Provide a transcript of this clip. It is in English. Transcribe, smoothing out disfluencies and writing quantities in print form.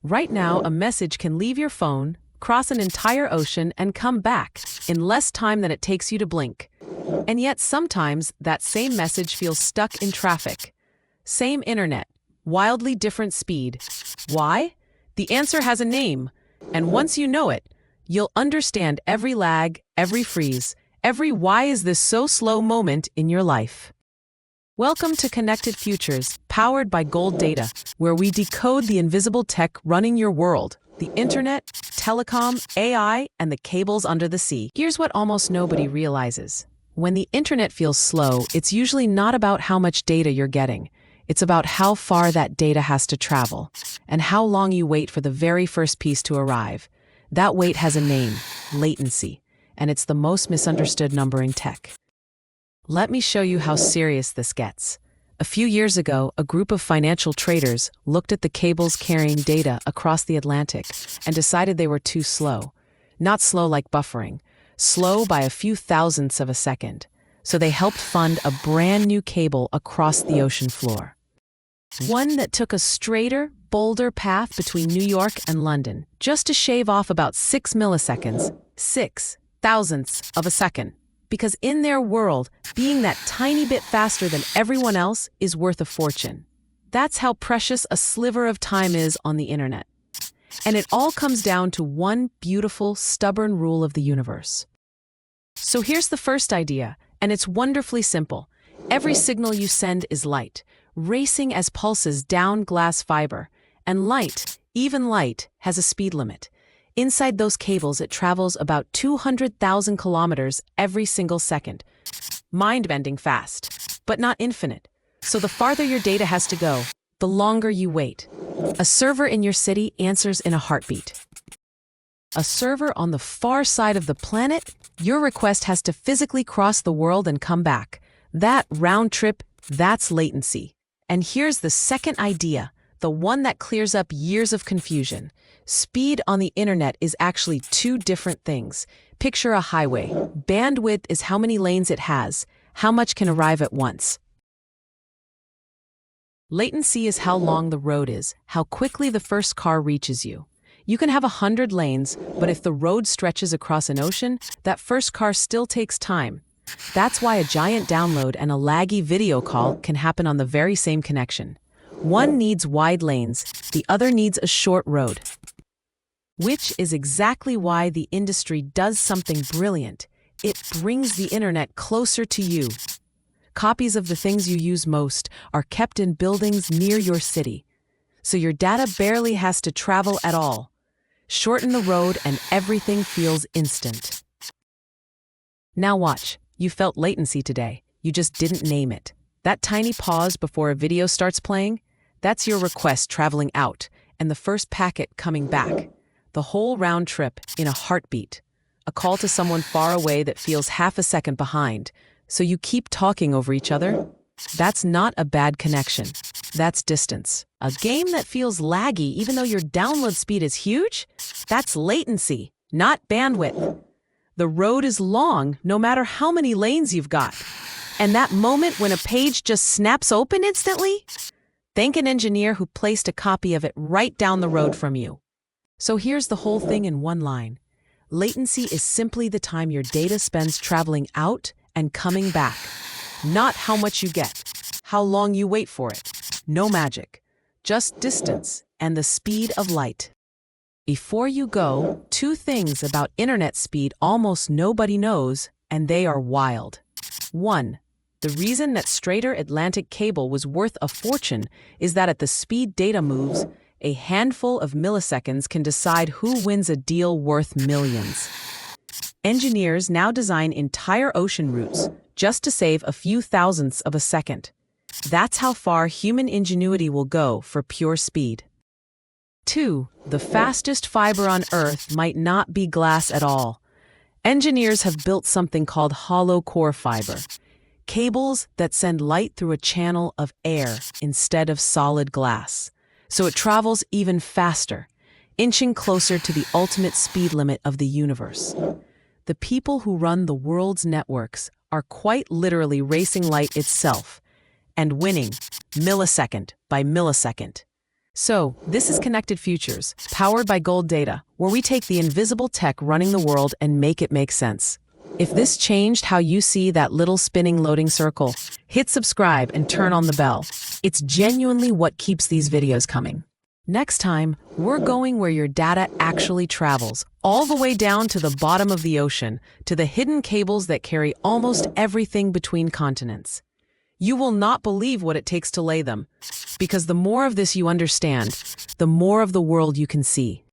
Right now, a message can leave your phone, cross an entire ocean, and come back in less time than it takes you to blink. And yet sometimes that same message feels stuck in traffic. Same internet, wildly different speed. Why? The answer has a name, and once you know it, you'll understand every lag, every freeze, every why is this so slow moment in your life. Welcome to Connected Futures, powered by Gold Data, where we decode the invisible tech running your world, the internet, telecom, AI, and the cables under the sea. Here's what almost nobody realizes. When the internet feels slow, it's usually not about how much data you're getting. It's about how far that data has to travel, and how long you wait for the very first piece to arrive. That wait has a name, latency, and it's the most misunderstood number in tech. Let me show you how serious this gets. A few years ago, a group of financial traders looked at the cables carrying data across the Atlantic and decided they were too slow. Not slow like buffering, slow by a few thousandths of a second. So they helped fund a brand new cable across the ocean floor. One that took a straighter, bolder path between New York and London, just to shave off about 6 milliseconds, 6 thousandths of a second. Because in their world, being that tiny bit faster than everyone else is worth a fortune. That's how precious a sliver of time is on the internet. And it all comes down to one beautiful, stubborn rule of the universe. So here's the first idea, and it's wonderfully simple. Every signal you send is light, racing as pulses down glass fiber. And light, even light, has a speed limit. Inside those cables, it travels about 200,000 kilometers every single second. Mind-bending fast, but not infinite. So the farther your data has to go, the longer you wait. A server in your city answers in a heartbeat. A server on the far side of the planet, your request has to physically cross the world and come back. That round trip, that's latency. And here's the second idea, the one that clears up years of confusion. Speed on the internet is actually two different things. Picture a highway. Bandwidth is how many lanes it has, how much can arrive at once. Latency is how long the road is, how quickly the first car reaches you. You can have 100 lanes, but if the road stretches across an ocean, that first car still takes time. That's why a giant download and a laggy video call can happen on the very same connection. One needs wide lanes, the other needs a short road. Which is exactly why the industry does something brilliant. It brings the internet closer to you. Copies of the things you use most are kept in buildings near your city. So your data barely has to travel at all. Shorten the road and everything feels instant. Now watch, you felt latency today. You just didn't name it. That tiny pause before a video starts playing, that's your request traveling out and the first packet coming back. The whole round trip in a heartbeat. A call to someone far away that feels half a second behind, so you keep talking over each other. That's not a bad connection. That's distance. A game that feels laggy even though your download speed is huge? That's latency, not bandwidth. The road is long, no matter how many lanes you've got. And that moment when a page just snaps open instantly? Thank an engineer who placed a copy of it right down the road from you. So here's the whole thing in one line. Latency is simply the time your data spends traveling out and coming back. Not how much you get, how long you wait for it. No magic, just distance and the speed of light. Before you go, two things about internet speed almost nobody knows, and they are wild. 1. The reason that straighter Atlantic cable was worth a fortune is that at the speed data moves, a handful of milliseconds can decide who wins a deal worth millions. Engineers now design entire ocean routes just to save a few thousandths of a second. That's how far human ingenuity will go for pure speed. 2. The fastest fiber on Earth might not be glass at all. Engineers have built something called hollow core fiber. Cables that send light through a channel of air instead of solid glass. So it travels even faster, inching closer to the ultimate speed limit of the universe. The people who run the world's networks are quite literally racing light itself and winning millisecond by millisecond. So, this is Connected Futures, powered by Gold Data, where we take the invisible tech running the world and make it make sense. If this changed how you see that little spinning loading circle, hit subscribe and turn on the bell. It's genuinely what keeps these videos coming. Next time, we're going where your data actually travels, all the way down to the bottom of the ocean, to the hidden cables that carry almost everything between continents. You will not believe what it takes to lay them, because the more of this you understand, the more of the world you can see.